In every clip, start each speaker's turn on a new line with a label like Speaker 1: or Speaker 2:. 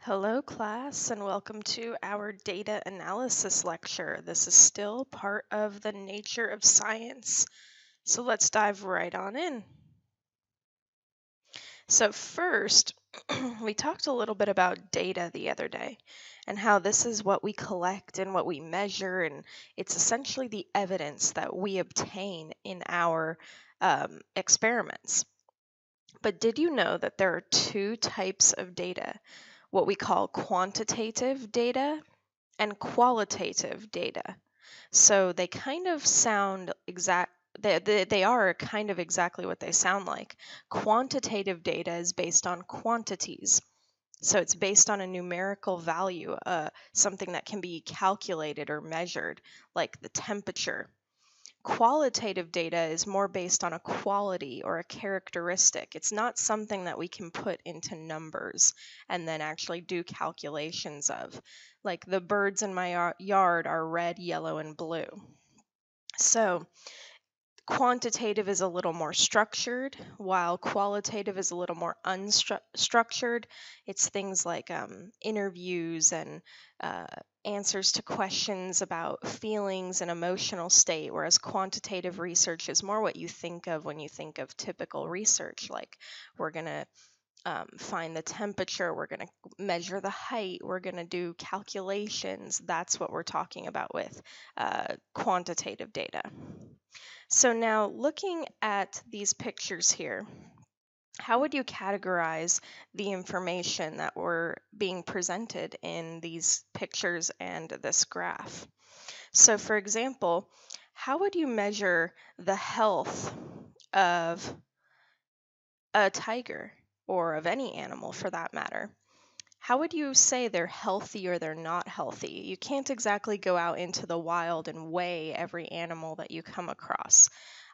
Speaker 1: Hello, class, and welcome to our data analysis lecture. This is still part of the nature of science. So let's dive right on in. So, first, we talked a little bit about data the other day and how this is what we collect and what we measure, and it's essentially the evidence that we obtain in our experiments. But did you know that there are two types of data? What we call quantitative data and qualitative data. So they kind of sound exact. They are kind of exactly what they sound like. Quantitative data is based on quantities. So it's based on a numerical value, something that can be calculated or measured, like the temperature. Qualitative data is more based on a quality or a characteristic. It's not something that we can put into numbers and then actually do calculations of. Like the birds in my yard are red, yellow, and blue. So quantitative is a little more structured, while qualitative is a little more unstructured. It's things like interviews and uh, answers to questions about feelings and emotional state, whereas quantitative research is more what you think of when you think of typical research, like we're going to find the temperature, we're going to measure the height, we're going to do calculations. That's what we're talking about with quantitative data. So now looking at these pictures here, how would you categorize the information that were being presented in these pictures and this graph? So for example, how would you measure the health of a tiger or of any animal for that matter? How would you say they're healthy or they're not healthy? You can't exactly go out into the wild and weigh every animal that you come across.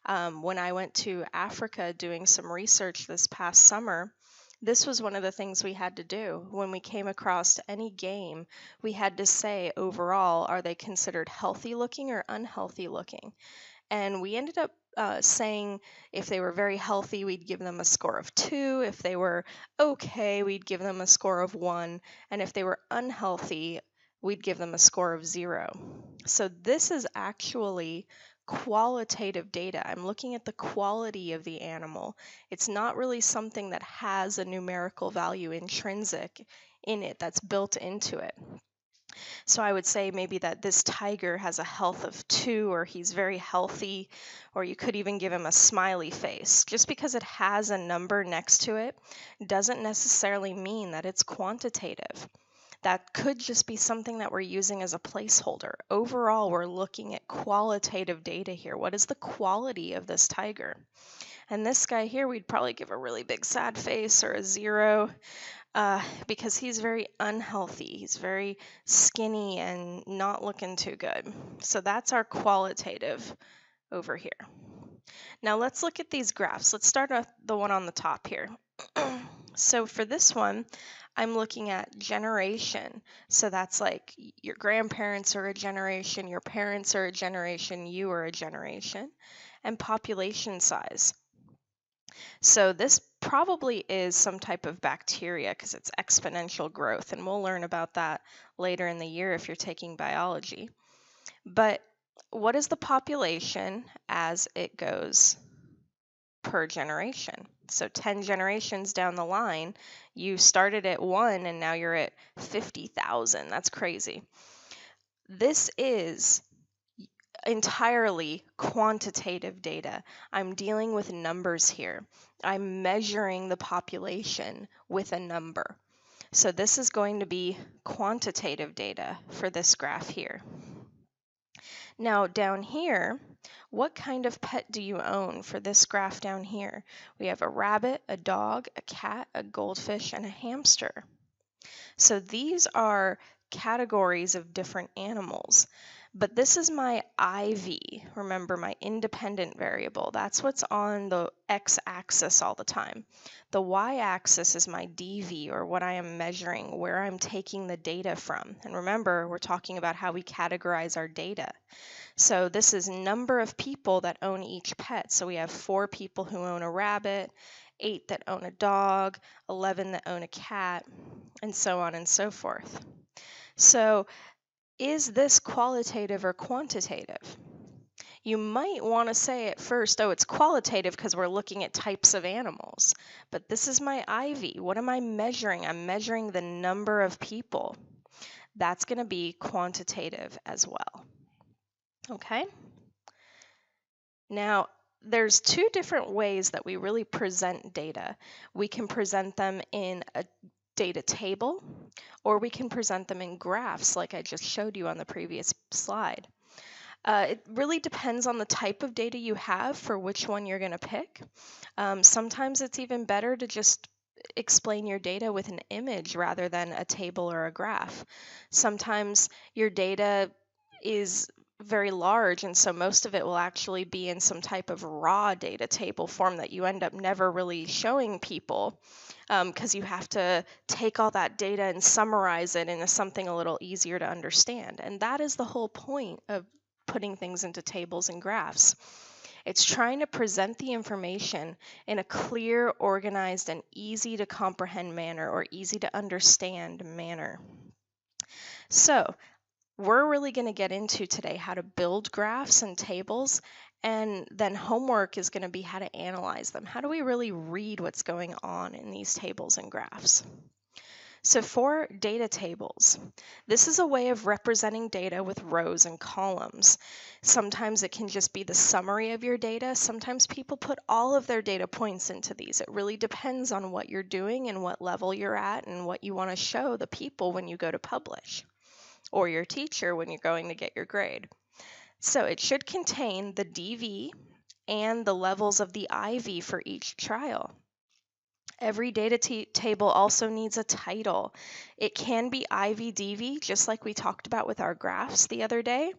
Speaker 1: When I went to Africa doing some research this past summer, this was one of the things we had to do. When we came across any game, we had to say overall, are they considered healthy looking or unhealthy looking? And we ended up saying if they were very healthy, we'd give them a score of 2. If they were okay, we'd give them a score of 1. And if they were unhealthy, we'd give them a score of 0. So this is actually qualitative data. I'm looking at the quality of the animal. It's not really something that has a numerical value intrinsic in it that's built into it. So I would say maybe that this tiger has a health of 2, or he's very healthy, or you could even give him a smiley face. Just because it has a number next to it doesn't necessarily mean that it's quantitative. That could just be something that we're using as a placeholder. Overall, we're looking at qualitative data here. What is the quality of this tiger? And this guy here, we'd probably give a really big sad face or a 0. Because he's very unhealthy. He's very skinny and not looking too good. So that's our qualitative over here. Now let's look at these graphs. Let's start with the one on the top here. So for this one, I'm looking at generation. So that's like your grandparents are a generation, your parents are a generation, you are a generation, and population size. So this probably is some type of bacteria because it's exponential growth, and we'll learn about that later in the year if you're taking biology. But what is the population as it goes per generation? So 10 generations down the line, you started at 1 and now you're at 50,000. That's crazy. This is entirely quantitative data. I'm dealing with numbers here. I'm measuring the population with a number. So this is going to be quantitative data for this graph here. Now down here, what kind of pet do you own for this graph down here? We have a rabbit, a dog, a cat, a goldfish, and a hamster. So these are categories of different animals. But this is my IV, remember my independent variable. That's what's on the x-axis all the time. The y-axis is my DV, or what I am measuring, where I'm taking the data from. And remember, we're talking about how we categorize our data. So this is number of people that own each pet. So we have 4 people who own a rabbit, 8 that own a dog, 11 that own a cat, and so on and so forth. So, is this qualitative or quantitative? You might want to say at first, oh, it's qualitative because we're looking at types of animals. But this is my IV. What am I measuring? I'm measuring the number of people. That's going to be quantitative as well. Okay? Now, there's two different ways that we really present data. We can present them in a data table, or we can present them in graphs like I just showed you on the previous slide. It really depends on the type of data you have for which one you're going to pick. Sometimes it's even better to just explain your data with an image rather than a table or a graph. Sometimes your data is very large, and so most of it will actually be in some type of raw data table form that you end up never really showing people, because you have to take all that data and summarize it into something a little easier to understand. And that is the whole point of putting things into tables and graphs. It's trying to present the information in a clear, organized, and easy to comprehend manner, or easy to understand manner. So we're really going to get into today how to build graphs and tables, and then homework is going to be how to analyze them. How do we really read what's going on in these tables and graphs? So for data tables, this is a way of representing data with rows and columns. Sometimes it can just be the summary of your data. Sometimes people put all of their data points into these. It really depends on what you're doing and what level you're at and what you want to show the people when you go to publish, or your teacher when you're going to get your grade. So it should contain the DV and the levels of the IV for each trial. Every data table also needs a title. It can be IV-DV, just like we talked about with our graphs the other day.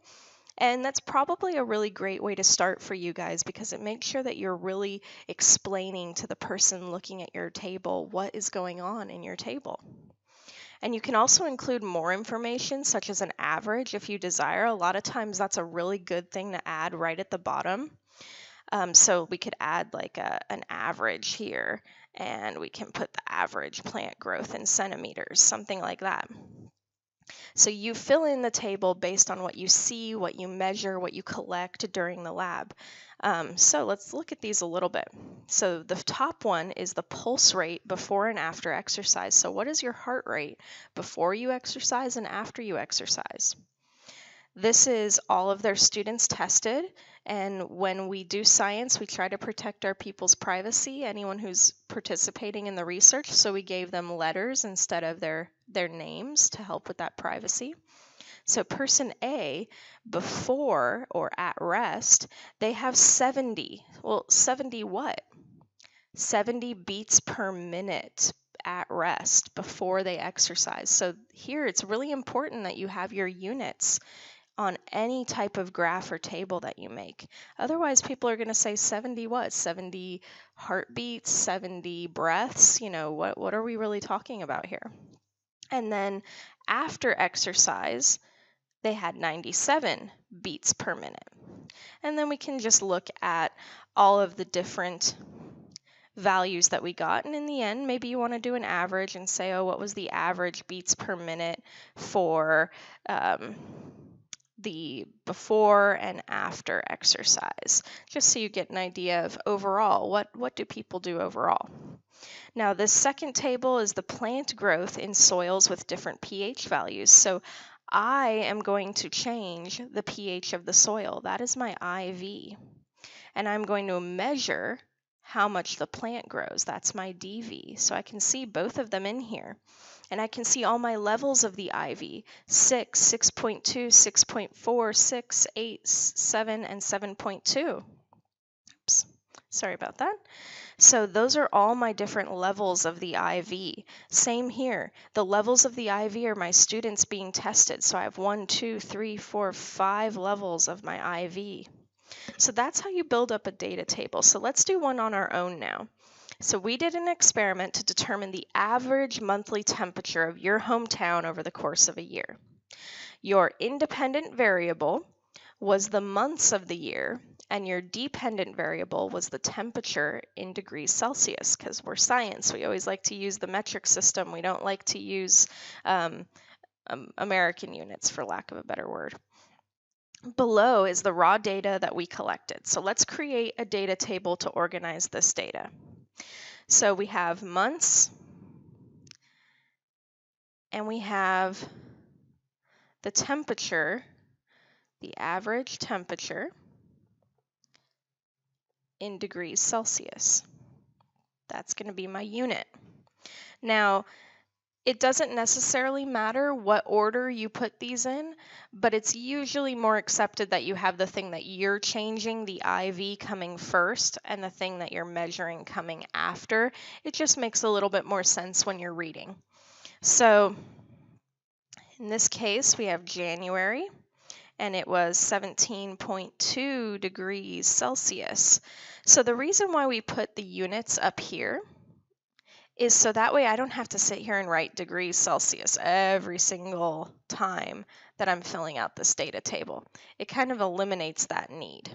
Speaker 1: And that's probably a really great way to start for you guys, because it makes sure that you're really explaining to the person looking at your table what is going on in your table. And you can also include more information, such as an average if you desire. A lot of times that's a really good thing to add right at the bottom. So we could add like an average here, and we can put the average plant growth in centimeters, something like that. So you fill in the table based on what you see, what you measure, what you collect during the lab. So let's look at these a little bit. So the top one is the pulse rate before and after exercise. So what is your heart rate before you exercise and after you exercise? This is all of their students tested, and when we do science, we try to protect our people's privacy, anyone who's participating in the research, so we gave them letters instead of their names to help with that privacy. So person A, before or at rest, they have 70. Well, 70 what? 70 beats per minute at rest before they exercise. So here it's really important that you have your units on any type of graph or table that you make. Otherwise, people are going to say 70 what? 70 heartbeats, 70 breaths, what are we really talking about here? And then after exercise, they had 97 beats per minute. And then we can just look at all of the different values that we got, and in the end, maybe you want to do an average and say, oh, what was the average beats per minute for the before and after exercise, just so you get an idea of overall, what do people do overall. Now, this second table is the plant growth in soils with different pH values. So I am going to change the pH of the soil. That is my IV. And I'm going to measure how much the plant grows. That's my DV. So I can see both of them in here. And I can see all my levels of the IV, 6, 6.2, 6.4, 6, 8, 7, and 7.2. Oops, sorry about that. So those are all my different levels of the IV. Same here. The levels of the IV are my students being tested. So I have 1, 2, 3, 4, 5 levels of my IV. So that's how you build up a data table. So let's do one on our own now. So we did an experiment to determine the average monthly temperature of your hometown over the course of a year. Your independent variable was the months of the year, and your dependent variable was the temperature in degrees Celsius, because we're science. We always like to use the metric system. We don't like to use American units, for lack of a better word. Below is the raw data that we collected. So let's create a data table to organize this data. So we have months, and we have the temperature, the average temperature in degrees Celsius. That's going to be my unit. Now, it doesn't necessarily matter what order you put these in, but it's usually more accepted that you have the thing that you're changing, the IV, coming first, and the thing that you're measuring coming after. It just makes a little bit more sense when you're reading. So in this case, we have January, and it was 17.2 degrees Celsius. So the reason why we put the units up here is so that way I don't have to sit here and write degrees Celsius every single time that I'm filling out this data table. It kind of eliminates that need.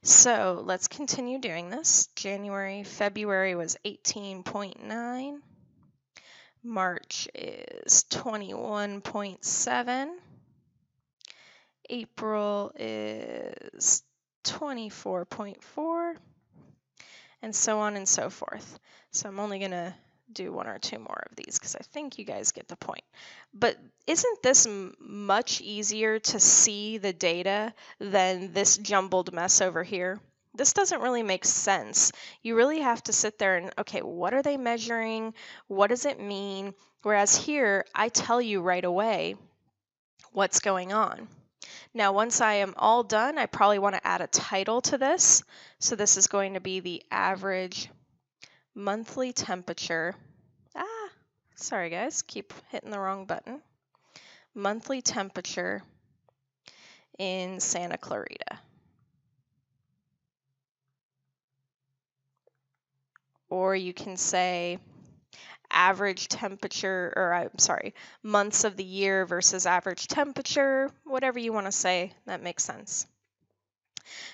Speaker 1: So let's continue doing this. February was 18.9. March is 21.7. April is 24.4. And so on and so forth. So I'm only going to do one or two more of these because I think you guys get the point. But isn't this much easier to see the data than this jumbled mess over here? This doesn't really make sense. You really have to sit there and, okay, what are they measuring? What does it mean? Whereas here, I tell you right away what's going on. Now, once I am all done, I probably want to add a title to this. So this is going to be the average monthly temperature. Sorry guys, keep hitting the wrong button. Monthly temperature in Santa Clarita. Or you can say average temperature, or I'm sorry, months of the year versus average temperature, whatever you want to say, that makes sense.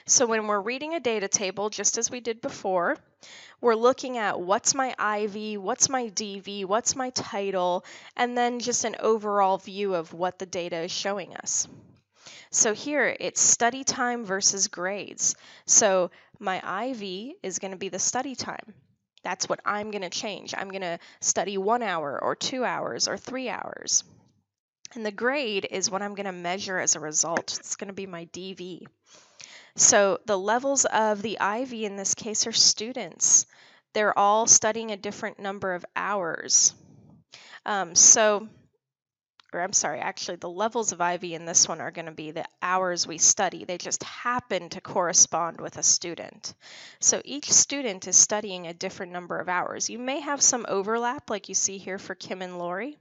Speaker 1: So when we're reading a data table, just as we did before, we're looking at what's my IV, what's my DV, what's my title, and then just an overall view of what the data is showing us. So here it's study time versus grades. So my IV is going to be the study time. That's what I'm going to change. I'm going to study 1 hour or 2 hours or 3 hours. And the grade is what I'm going to measure as a result. It's going to be my DV. So the levels of the IV in this case are students. They're all studying a different number of hours. Actually the levels of IV in this one are going to be the hours we study. They just happen to correspond with a student. So each student is studying a different number of hours. You may have some overlap like you see here for Kim and Lori,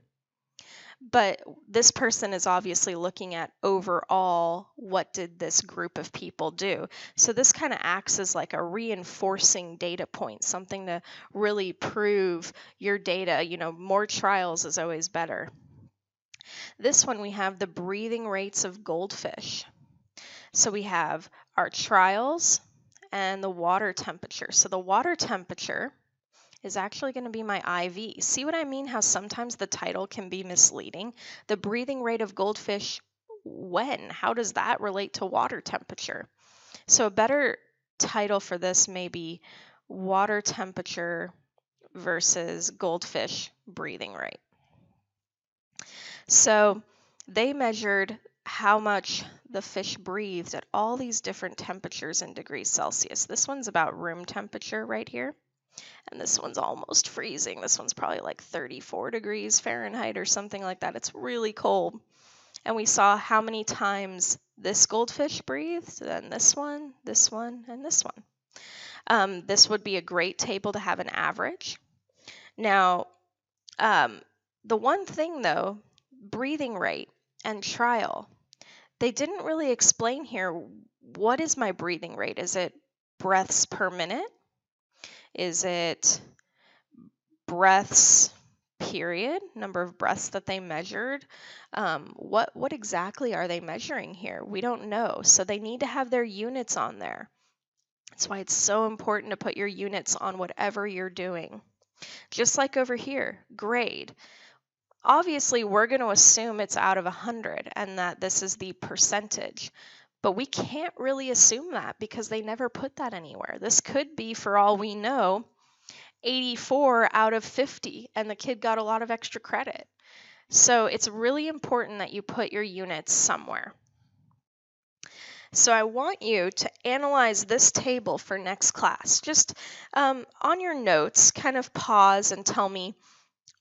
Speaker 1: but this person is obviously looking at overall what did this group of people do. So this kind of acts as like a reinforcing data point, something to really prove your data. You know, more trials is always better. This one we have the breathing rates of goldfish. So we have our trials and the water temperature. So the water temperature is actually going to be my IV. See what I mean? How sometimes the title can be misleading. The breathing rate of goldfish, when? How does that relate to water temperature? So a better title for this may be water temperature versus goldfish breathing rate. So they measured how much the fish breathed at all these different temperatures in degrees Celsius. This one's about room temperature right here. And this one's almost freezing. This one's probably like 34 degrees Fahrenheit or something like that. It's really cold. And we saw how many times this goldfish breathed, then this one, and this one. This would be a great table to have an average. Now, the one thing though, breathing rate and trial, they didn't really explain here, what is my breathing rate? Is it breaths per minute? Is it breaths period, number of breaths that they measured. What exactly are they measuring here? We don't know. So they need to have their units on there. That's why it's so important to put your units on whatever you're doing. Just like over here, grade. Obviously, we're going to assume it's out of 100 and that this is the percentage. But we can't really assume that because they never put that anywhere. This could be, for all we know, 84 out of 50, and the kid got a lot of extra credit. So it's really important that you put your units somewhere. So I want you to analyze this table for next class. Just on your notes, kind of pause and tell me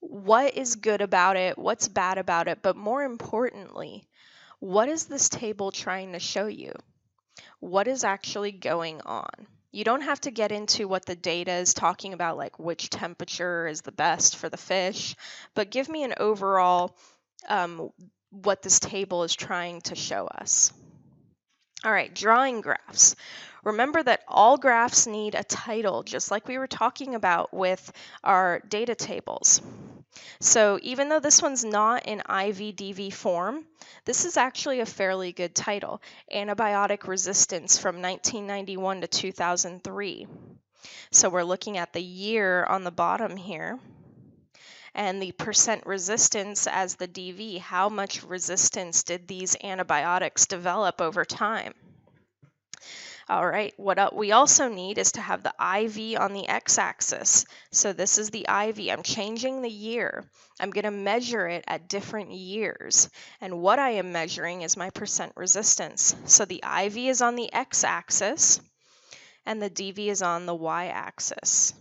Speaker 1: what is good about it, what's bad about it, but more importantly, what is this table trying to show you? What is actually going on? You don't have to get into what the data is talking about, like which temperature is the best for the fish, but give me an overall what this table is trying to show us. All right, drawing graphs. Remember that all graphs need a title, just like we were talking about with our data tables. So even though this one's not in IVDV form, this is actually a fairly good title, Antibiotic Resistance from 1991 to 2003. So we're looking at the year on the bottom here, and the percent resistance as the DV. How much resistance did these antibiotics develop over time? All right, what we also need is to have the IV on the x-axis. So this is the IV. I'm changing the year. I'm going to measure it at different years. And what I am measuring is my percent resistance. So the IV is on the x-axis, and the DV is on the y-axis.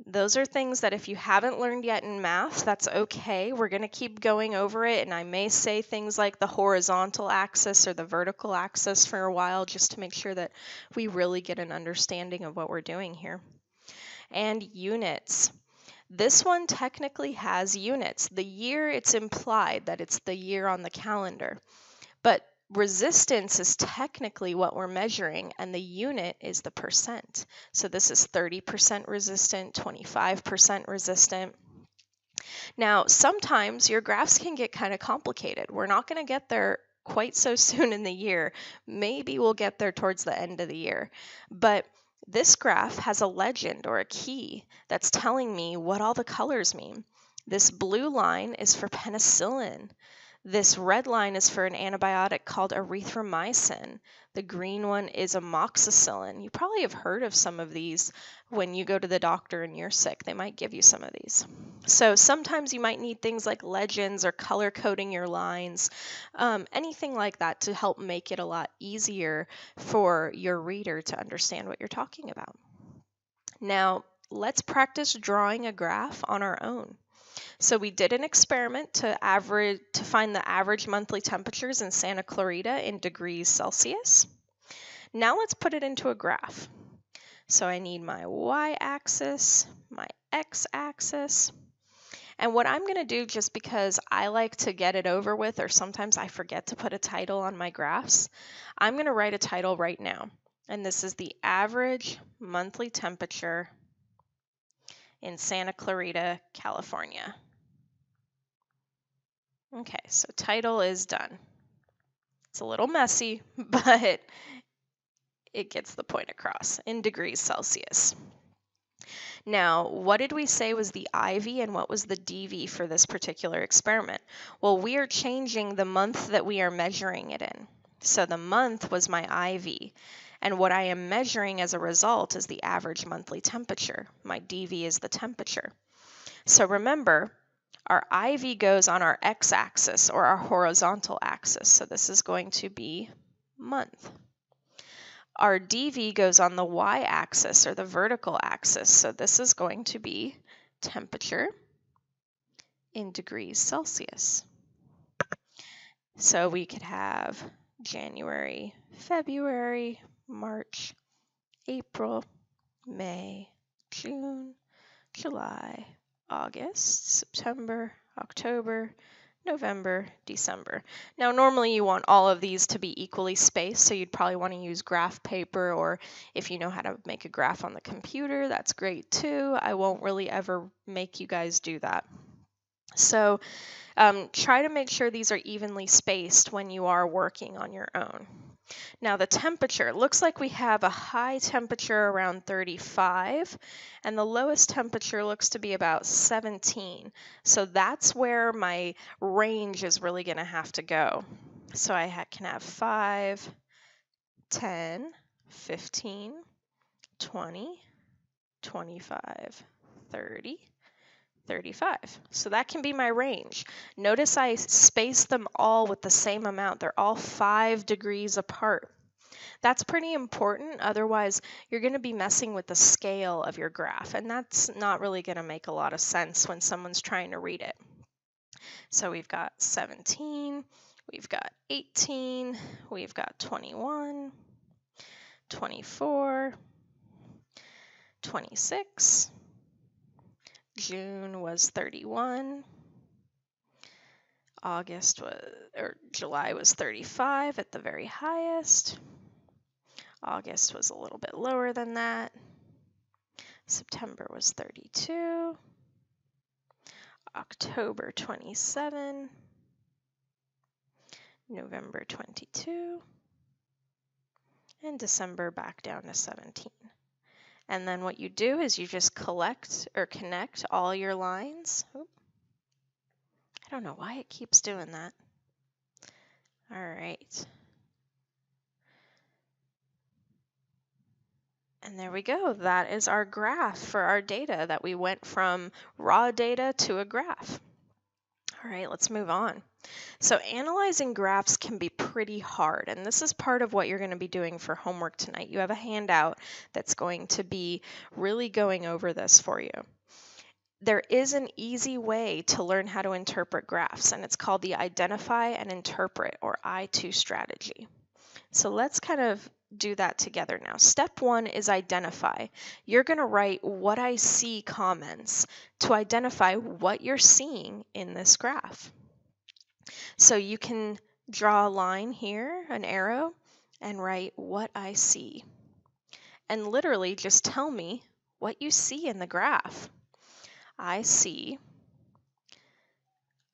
Speaker 1: Those are things that if you haven't learned yet in math, that's okay. We're going to keep going over it, and I may say things like the horizontal axis or the vertical axis for a while just to make sure that we really get an understanding of what we're doing here. And units. This one technically has units. The year, it's implied that it's the year on the calendar, but resistance is technically what we're measuring, and the unit is the percent. So this is 30% resistant, 25% resistant. Now, sometimes your graphs can get kind of complicated. We're not going to get there quite so soon in the year. Maybe we'll get there towards the end of the year. But this graph has a legend or a key that's telling me what all the colors mean. This blue line is for penicillin. This red line is for an antibiotic called erythromycin. The green one is amoxicillin. You probably have heard of some of these when you go to the doctor and you're sick. They might give you some of these. So sometimes you might need things like legends or color coding your lines, anything like that to help make it a lot easier for your reader to understand what you're talking about. Now, let's practice drawing a graph on our own. So we did an experiment to find the average monthly temperatures in Santa Clarita in degrees Celsius. Now let's put it into a graph. So I need my y-axis, my x-axis, and what I'm going to do, just because I like to get it over with, or sometimes I forget to put a title on my graphs, I'm going to write a title right now. And this is the average monthly temperature in Santa Clarita, California. Okay, so title is done. It's a little messy, but it gets the point across in degrees Celsius. Now, what did we say was the IV and what was the DV for this particular experiment? Well, we are changing the month that we are measuring it in. So the month was my IV, and what I am measuring as a result is the average monthly temperature. My DV is the temperature. So remember, our IV goes on our x-axis or our horizontal axis. So this is going to be month. Our DV goes on the y-axis or the vertical axis. So this is going to be temperature in degrees Celsius. So we could have January, February, March, April, May, June, July, August, September, October, November, December. Now, normally you want all of these to be equally spaced, so you'd probably want to use graph paper, or if you know how to make a graph on the computer, that's great too. I won't really ever make you guys do that. So try to make sure these are evenly spaced when you are working on your own. Now the temperature, looks like we have a high temperature around 35 and the lowest temperature looks to be about 17. So that's where my range is really going to have to go. So I can have 5, 10, 15, 20, 25, 30, 35. So that can be my range. Notice I spaced them all with the same amount. They're all 5 degrees apart. That's pretty important. Otherwise, you're going to be messing with the scale of your graph, and that's not really going to make a lot of sense when someone's trying to read it. So we've got 17, we've got 18, we've got 21, 24, 26, June was 31, July was 35 at the very highest. August was a little bit lower than that. September was 32. October 27. November 22. And December back down to 17. And then what you do is you just collect or connect all your lines. Oop. I don't know why it keeps doing that. All right. And there we go. That is our graph for our data that we went from raw data to a graph. All right, let's move on. So analyzing graphs can be pretty hard, and this is part of what you're going to be doing for homework tonight. You have a handout that's going to be really going over this for you. There is an easy way to learn how to interpret graphs, and it's called the Identify and Interpret, or I2 strategy. So let's kind of do that together now. Step 1 is identify. You're going to write what I see comments to identify what you're seeing in this graph. So you can draw a line here, an arrow, and write what I see. And literally just tell me what you see in the graph. I see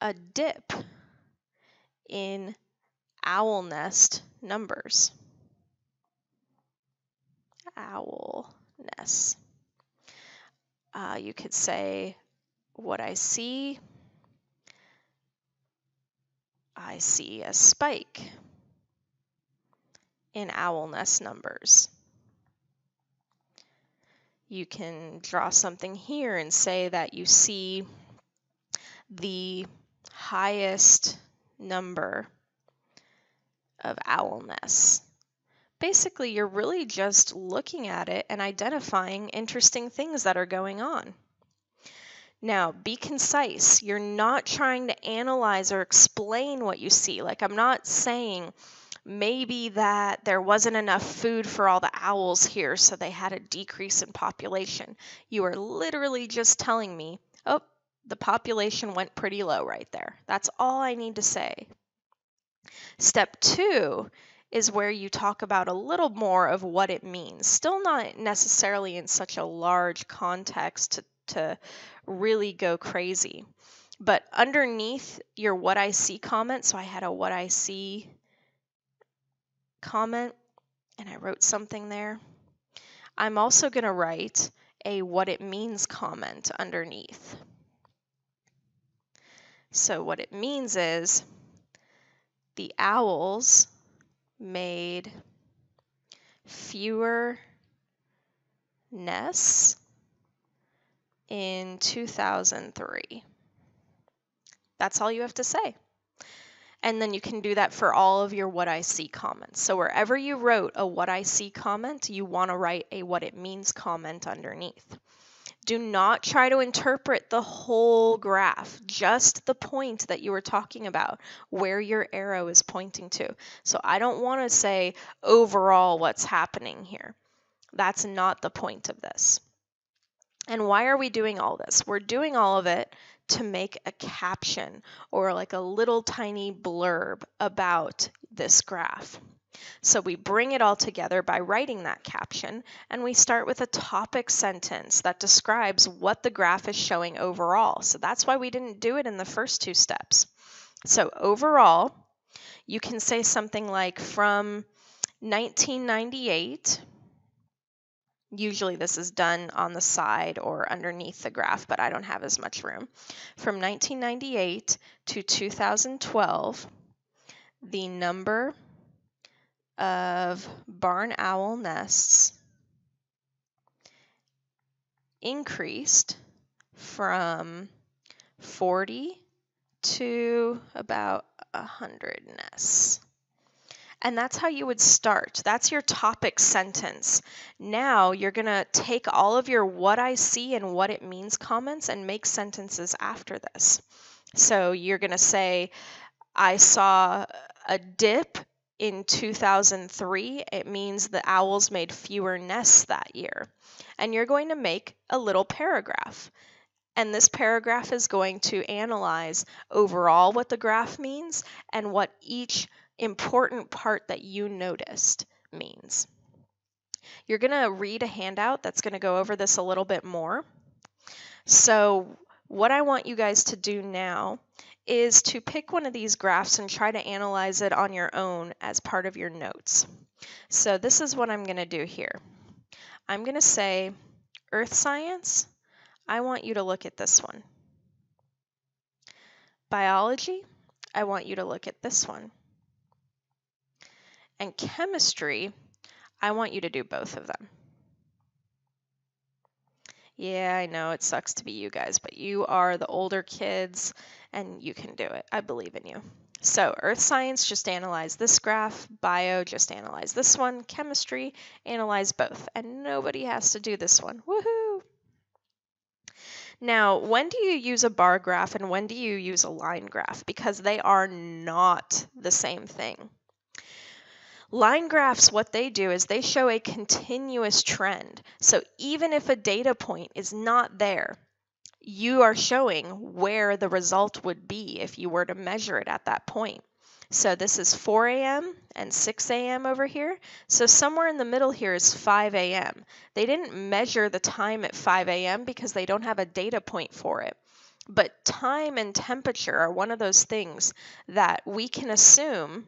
Speaker 1: a dip in owl nest numbers. Owl nest. You could say what I see a spike in owl nest numbers. You can draw something here and say that you see the highest number of owl nests. Basically, you're really just looking at it and identifying interesting things that are going on. Now, be concise. You're not trying to analyze or explain what you see. Like, I'm not saying maybe that there wasn't enough food for all the owls here, so they had a decrease in population. You are literally just telling me, oh, the population went pretty low right there. That's all I need to say. Step 2 is where you talk about a little more of what it means. Still not necessarily in such a large context to really go crazy. But underneath your what I see comment, so I had a what I see comment and I wrote something there. I'm also going to write a what it means comment underneath. So what it means is the owls made fewer nests in 2003. That's all you have to say. And then you can do that for all of your what I see comments. So wherever you wrote a what I see comment, you want to write a what it means comment underneath. Do not try to interpret the whole graph, just the point that you were talking about, where your arrow is pointing to. So I don't want to say overall what's happening here. That's not the point of this. And why are we doing all this? We're doing all of it to make a caption or like a little tiny blurb about this graph. So we bring it all together by writing that caption, and we start with a topic sentence that describes what the graph is showing overall. So that's why we didn't do it in the first two steps. So overall, you can say something like from 1998, usually this is done on the side or underneath the graph, but I don't have as much room. From 1998 to 2012, the number of barn owl nests increased from 40 to about 100 nests. And that's how you would start. That's your topic sentence. Now you're going to take all of your what I see and what it means comments and make sentences after this. So you're going to say, I saw a dip in 2003. It means the owls made fewer nests that year. And you're going to make a little paragraph. And this paragraph is going to analyze overall what the graph means and what each important part that you noticed means. You're going to read a handout that's going to go over this a little bit more. So what I want you guys to do now is to pick one of these graphs and try to analyze it on your own as part of your notes. So this is what I'm going to do here. I'm going to say, Earth Science, I want you to look at this one. Biology, I want you to look at this one. And chemistry, I want you to do both of them. Yeah, I know it sucks to be you guys, but you are the older kids and you can do it. I believe in you. So Earth Science, just analyze this graph. Bio, just analyze this one. Chemistry, analyze both. And nobody has to do this one. Woohoo! Now, when do you use a bar graph and when do you use a line graph? Because they are not the same thing. Line graphs, what they do is they show a continuous trend. So even if a data point is not there, you are showing where the result would be if you were to measure it at that point. So this is 4 a.m. and 6 a.m. over here. So somewhere in the middle here is 5 a.m. They didn't measure the time at 5 a.m. because they don't have a data point for it. But time and temperature are one of those things that we can assume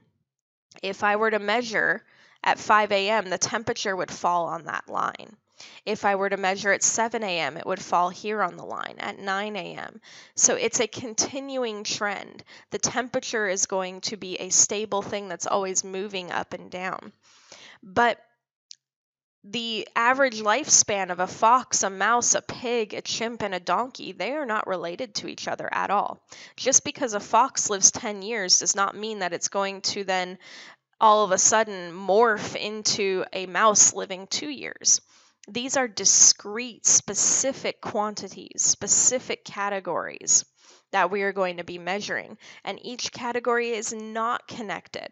Speaker 1: if I were to measure at 5 a.m., the temperature would fall on that line. If I were to measure at 7 a.m., it would fall here on the line at 9 a.m. So it's a continuing trend. The temperature is going to be a stable thing that's always moving up and down. But the average lifespan of a fox, a mouse, a pig, a chimp, and a donkey, they are not related to each other at all. Just because a fox lives 10 years does not mean that it's going to then all of a sudden morph into a mouse living 2 years. These are discrete, specific quantities, specific categories that we are going to be measuring, and each category is not connected.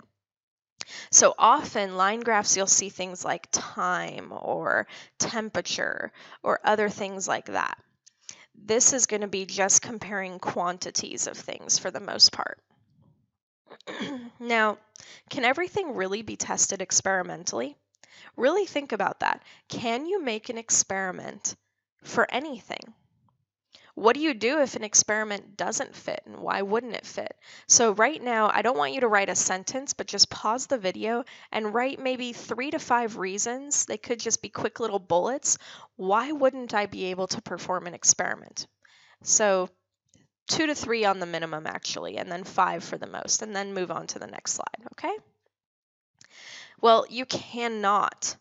Speaker 1: So often line graphs, you'll see things like time or temperature or other things like that. This is going to be just comparing quantities of things for the most part. Now, can everything really be tested experimentally? Really think about that. Can you make an experiment for anything? What do you do if an experiment doesn't fit, and why wouldn't it fit? So right now, I don't want you to write a sentence, but just pause the video and write maybe 3 to 5 reasons. They could just be quick little bullets. Why wouldn't I be able to perform an experiment? So 2 to 3 on the minimum, actually, and then 5 for the most, and then move on to the next slide, okay? Well, you cannot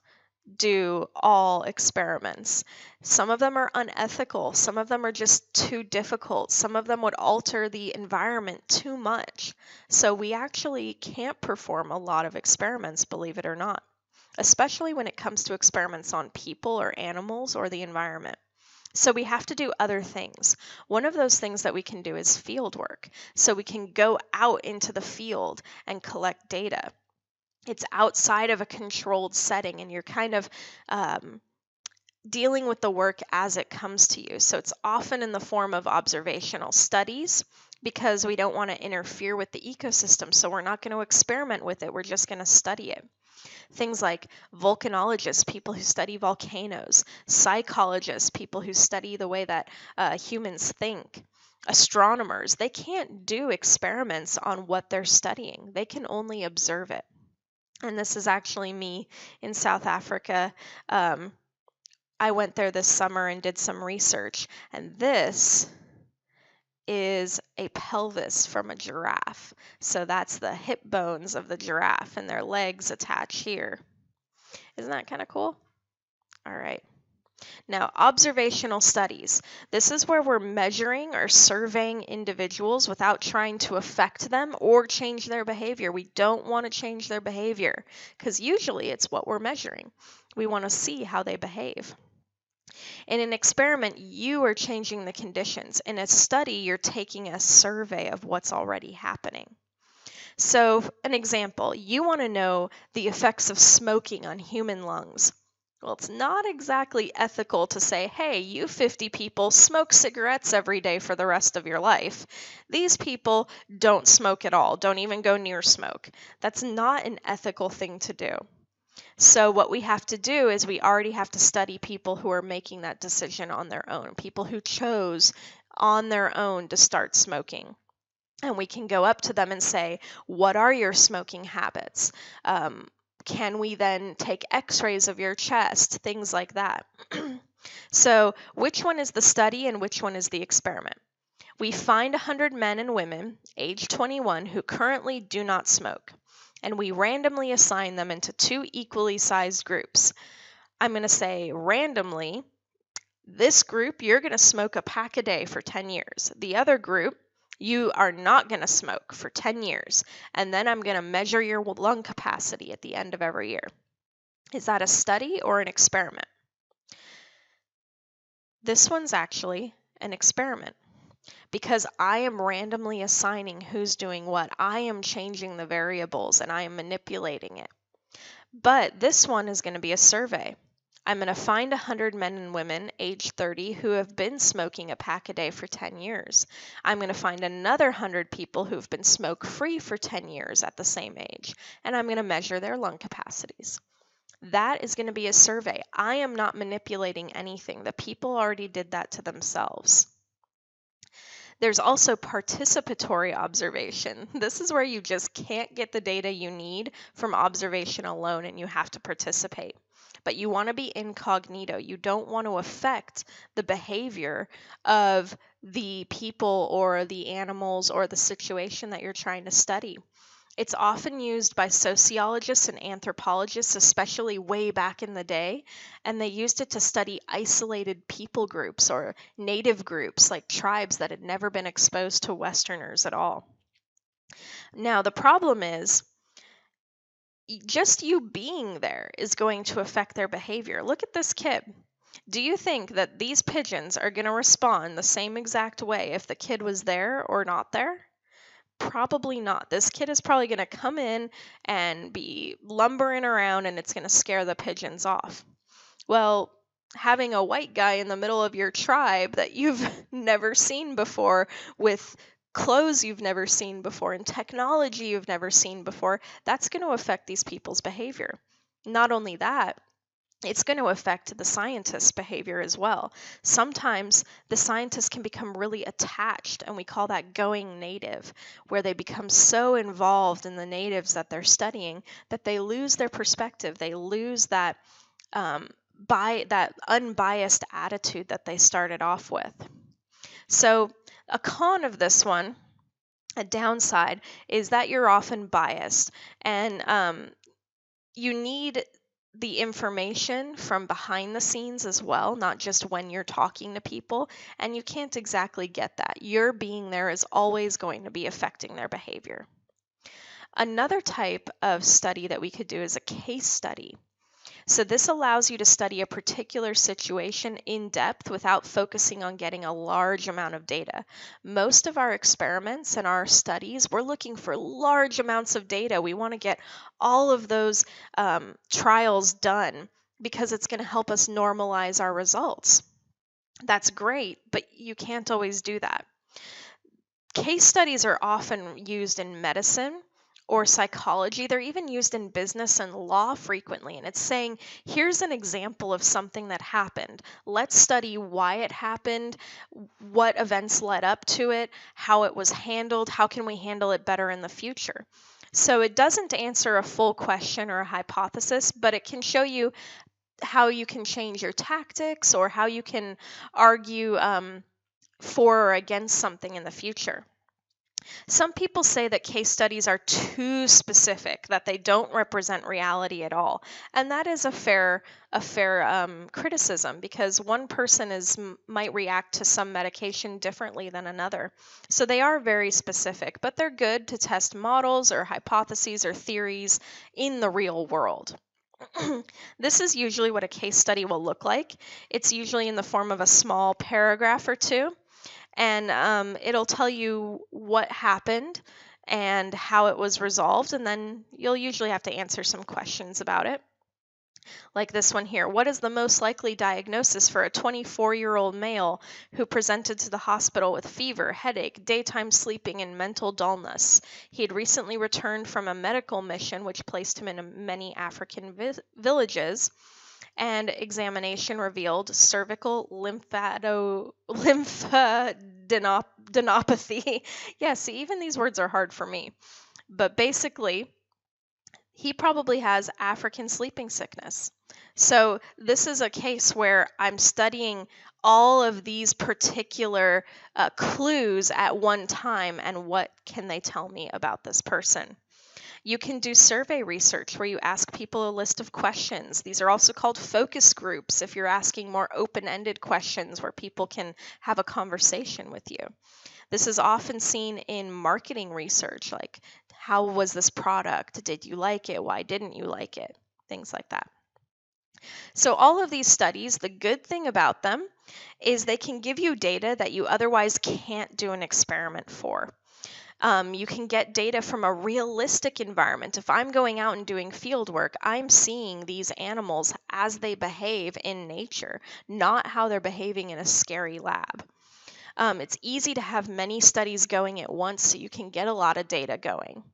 Speaker 1: do all experiments. Some of them are unethical. Some of them are just too difficult. Some of them would alter the environment too much. So we actually can't perform a lot of experiments, believe it or not, especially when it comes to experiments on people or animals or the environment. So we have to do other things. One of those things that we can do is field work. So we can go out into the field and collect data. It's outside of a controlled setting and you're kind of dealing with the work as it comes to you. So it's often in the form of observational studies because we don't want to interfere with the ecosystem. So we're not going to experiment with it. We're just going to study it. Things like volcanologists, people who study volcanoes, psychologists, people who study the way that humans think, astronomers, they can't do experiments on what they're studying. They can only observe it. And this is actually me in South Africa. I went there this summer and did some research, and this is a pelvis from a giraffe. So that's the hip bones of the giraffe and their legs attach here. Isn't that kind of cool? All right. Now, observational studies. This is where we're measuring or surveying individuals without trying to affect them or change their behavior. We don't want to change their behavior because usually it's what we're measuring. We want to see how they behave. In an experiment, you are changing the conditions. In a study, you're taking a survey of what's already happening. So, an example, you want to know the effects of smoking on human lungs. Well, it's not exactly ethical to say, hey, you 50 people smoke cigarettes every day for the rest of your life. These people don't smoke at all, don't even go near smoke. That's not an ethical thing to do. So what we have to do is we already have to study people who are making that decision on their own, people who chose on their own to start smoking. And we can go up to them and say, what are your smoking habits? Can we then take x-rays of your chest? Things like that. So which one is the study and which one is the experiment? We find 100 men and women, age 21, who currently do not smoke, and we randomly assign them into two equally sized groups. I'm going to say randomly, this group, you're going to smoke a pack a day for 10 years. The other group, you are not going to smoke for 10 years. And then I'm going to measure your lung capacity at the end of every year. Is that a study or an experiment? This one's actually an experiment because I am randomly assigning who's doing what. I am changing the variables and I am manipulating it. But this one is going to be a survey. I'm going to find 100 men and women age 30 who have been smoking a pack a day for 10 years. I'm going to find another 100 people who've been smoke-free for 10 years at the same age, and I'm going to measure their lung capacities. That is going to be a survey. I am not manipulating anything. The people already did that to themselves. There's also participatory observation. This is where you just can't get the data you need from observation alone and you have to participate. But you want to be incognito. You don't want to affect the behavior of the people or the animals or the situation that you're trying to study. It's often used by sociologists and anthropologists, especially way back in the day, and they used it to study isolated people groups or native groups like tribes that had never been exposed to Westerners at all. Now, the problem is, just you being there is going to affect their behavior. Look at this kid. Do you think that these pigeons are going to respond the same exact way if the kid was there or not there? Probably not. This kid is probably going to come in and be lumbering around and it's going to scare the pigeons off. Well, having a white guy in the middle of your tribe that you've never seen before with clothes you've never seen before and technology you've never seen before, that's going to affect these people's behavior. Not only that, it's going to affect the scientist's behavior as well. Sometimes the scientists can become really attached, and we call that going native, where they become so involved in the natives that they're studying that they lose their perspective. They lose that that unbiased attitude that they started off with. So a con of this one, a downside, is that you're often biased, and you need the information from behind the scenes as well, not just when you're talking to people, and you can't exactly get that. Your being there is always going to be affecting their behavior. Another type of study that we could do is a case study. So this allows you to study a particular situation in depth without focusing on getting a large amount of data. Most of our experiments and our studies, we're looking for large amounts of data. We want to get all of those trials done because it's going to help us normalize our results. That's great, but you can't always do that. Case studies are often used in medicine or psychology. They're even used in business and law frequently. And it's saying, here's an example of something that happened. Let's study why it happened, what events led up to it, how it was handled, how can we handle it better in the future. So it doesn't answer a full question or a hypothesis, but it can show you how you can change your tactics or how you can argue for or against something in the future. Some people say that case studies are too specific, that they don't represent reality at all, and that is a fair criticism, because one person might react to some medication differently than another. So they are very specific, but they're good to test models or hypotheses or theories in the real world. This is usually what a case study will look like. It's usually in the form of a small paragraph or two, and it'll tell you what happened and how it was resolved, and then you'll usually have to answer some questions about it. Like this one here. What is the most likely diagnosis for a 24-year-old male who presented to the hospital with fever, headache, daytime sleeping, and mental dullness? He had recently returned from a medical mission which placed him in many African villages, and examination revealed cervical lymphadenopathy. Yeah, see, even these words are hard for me. But basically, he probably has African sleeping sickness. So this is a case where I'm studying all of these particular clues at one time, and what can they tell me about this person. You can do survey research where you ask people a list of questions. These are also called focus groups if you're asking more open-ended questions where people can have a conversation with you. This is often seen in marketing research, like how was this product? Did you like it? Why didn't you like it? Things like that. So all of these studies, the good thing about them is they can give you data that you otherwise can't do an experiment for. You can get data from a realistic environment. If I'm going out and doing field work, I'm seeing these animals as they behave in nature, not how they're behaving in a scary lab. It's easy to have many studies going at once, so you can get a lot of data going.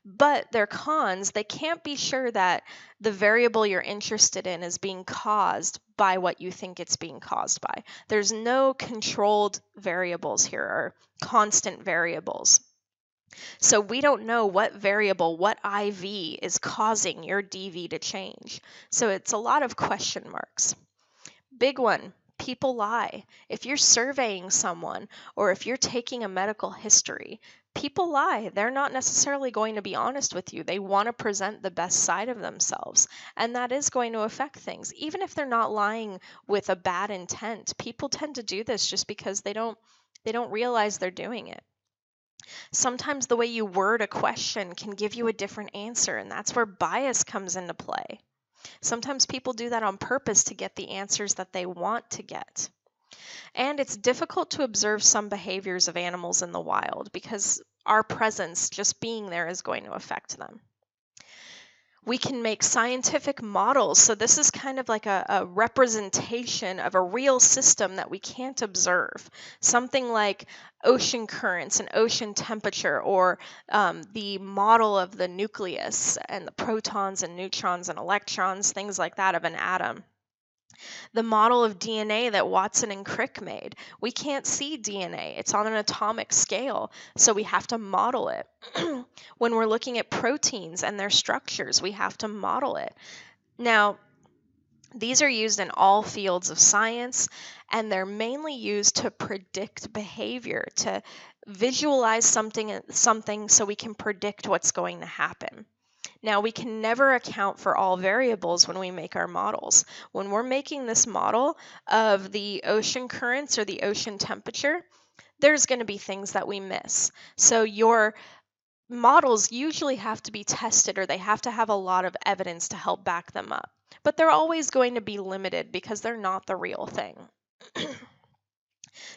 Speaker 1: But their cons, they can't be sure that the variable you're interested in is being caused by what you think it's being caused by. There's no controlled variables here, or constant variables. So we don't know what variable, what IV is causing your DV to change. So it's a lot of question marks. Big one, people lie. If you're surveying someone or if you're taking a medical history, people lie. They're not necessarily going to be honest with you. They want to present the best side of themselves, and that is going to affect things. Even if they're not lying with a bad intent, people tend to do this just because they don't realize they're doing it. Sometimes the way you word a question can give you a different answer, and that's where bias comes into play. Sometimes people do that on purpose to get the answers that they want to get. And it's difficult to observe some behaviors of animals in the wild because our presence, just being there, is going to affect them. We can make scientific models. So this is kind of like a representation of a real system that we can't observe. Something like ocean currents and ocean temperature, or the model of the nucleus and the protons and neutrons and electrons, things like that, of an atom. The model of DNA that Watson and Crick made. We can't see DNA. It's on an atomic scale, so we have to model it. When we're looking at proteins and their structures, we have to model it. Now, these are used in all fields of science, and they're mainly used to predict behavior, to visualize something so we can predict what's going to happen. Now, we can never account for all variables when we make our models. When we're making this model of the ocean currents or the ocean temperature, there's going to be things that we miss. So your models usually have to be tested, or they have to have a lot of evidence to help back them up. But they're always going to be limited because they're not the real thing.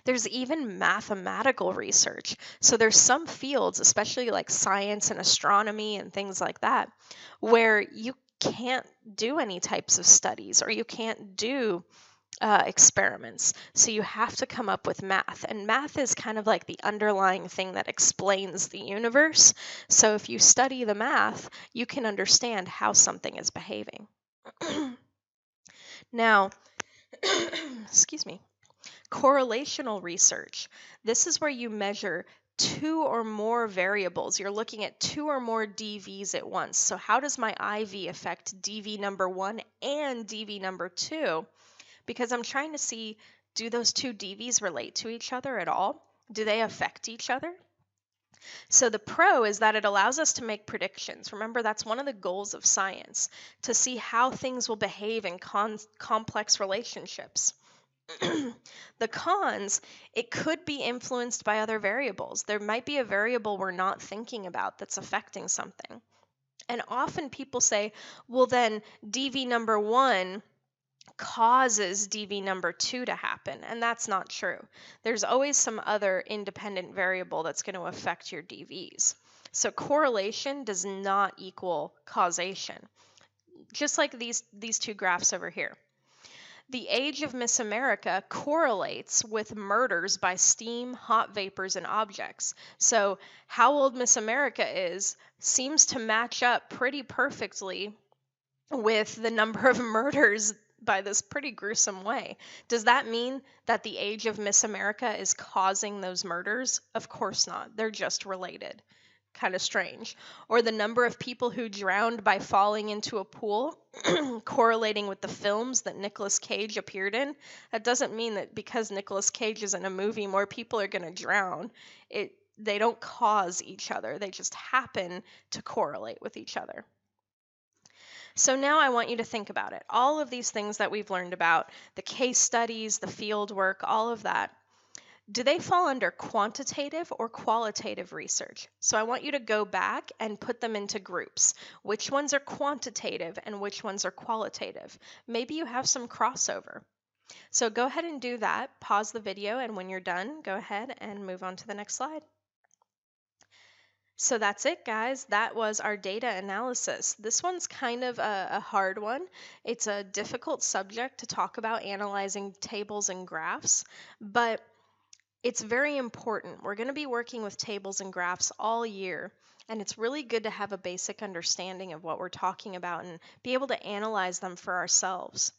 Speaker 1: There's even mathematical research. So there's some fields, especially like science and astronomy and things like that, where you can't do any types of studies or you can't do experiments. So you have to come up with math. And math is kind of like the underlying thing that explains the universe. So if you study the math, you can understand how something is behaving. Now, excuse me, correlational research. This is where you measure two or more variables. You're looking at two or more DVs at once. So how does my IV affect DV number 1 and DV number 2? Because I'm trying to see, do those two DVs relate to each other at all? Do they affect each other? So the pro is that it allows us to make predictions. Remember, that's one of the goals of science, to see how things will behave in complex relationships. The cons, it could be influenced by other variables. There might be a variable we're not thinking about that's affecting something. And often people say, well, then DV number 1 causes DV number 2 to happen, and that's not true. There's always some other independent variable that's going to affect your DVs. So correlation does not equal causation. Just like these two graphs over here. The age of Miss America correlates with murders by steam, hot vapors, and objects. So how old Miss America is seems to match up pretty perfectly with the number of murders by this pretty gruesome way. Does that mean that the age of Miss America is causing those murders? Of course not. They're just related. Kind of strange. Or the number of people who drowned by falling into a pool correlating with the films that Nicolas Cage appeared in. That doesn't mean that because Nicolas Cage is in a movie, more people are going to drown. They don't cause each other. They just happen to correlate with each other. So now I want you to think about it. All of these things that we've learned about, the case studies, the field work, all of that, do they fall under quantitative or qualitative research? So I want you to go back and put them into groups. Which ones are quantitative and which ones are qualitative? Maybe you have some crossover. So go ahead and do that. Pause the video, and when you're done, go ahead and move on to the next slide. So that's it, guys. That was our data analysis. This one's kind of a hard one. It's a difficult subject to talk about, analyzing tables and graphs, but it's very important. We're going to be working with tables and graphs all year, and it's really good to have a basic understanding of what we're talking about and be able to analyze them for ourselves.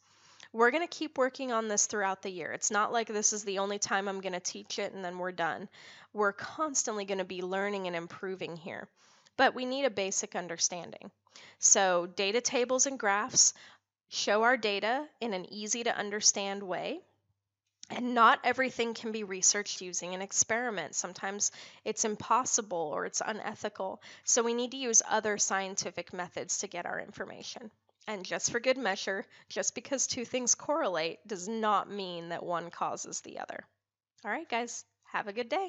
Speaker 1: We're going to keep working on this throughout the year. It's not like this is the only time I'm going to teach it and then we're done. We're constantly going to be learning and improving here, but we need a basic understanding. So data tables and graphs show our data in an easy to understand way. And not everything can be researched using an experiment. Sometimes it's impossible or it's unethical. So we need to use other scientific methods to get our information. And just for good measure, just because two things correlate does not mean that one causes the other. All right, guys, have a good day.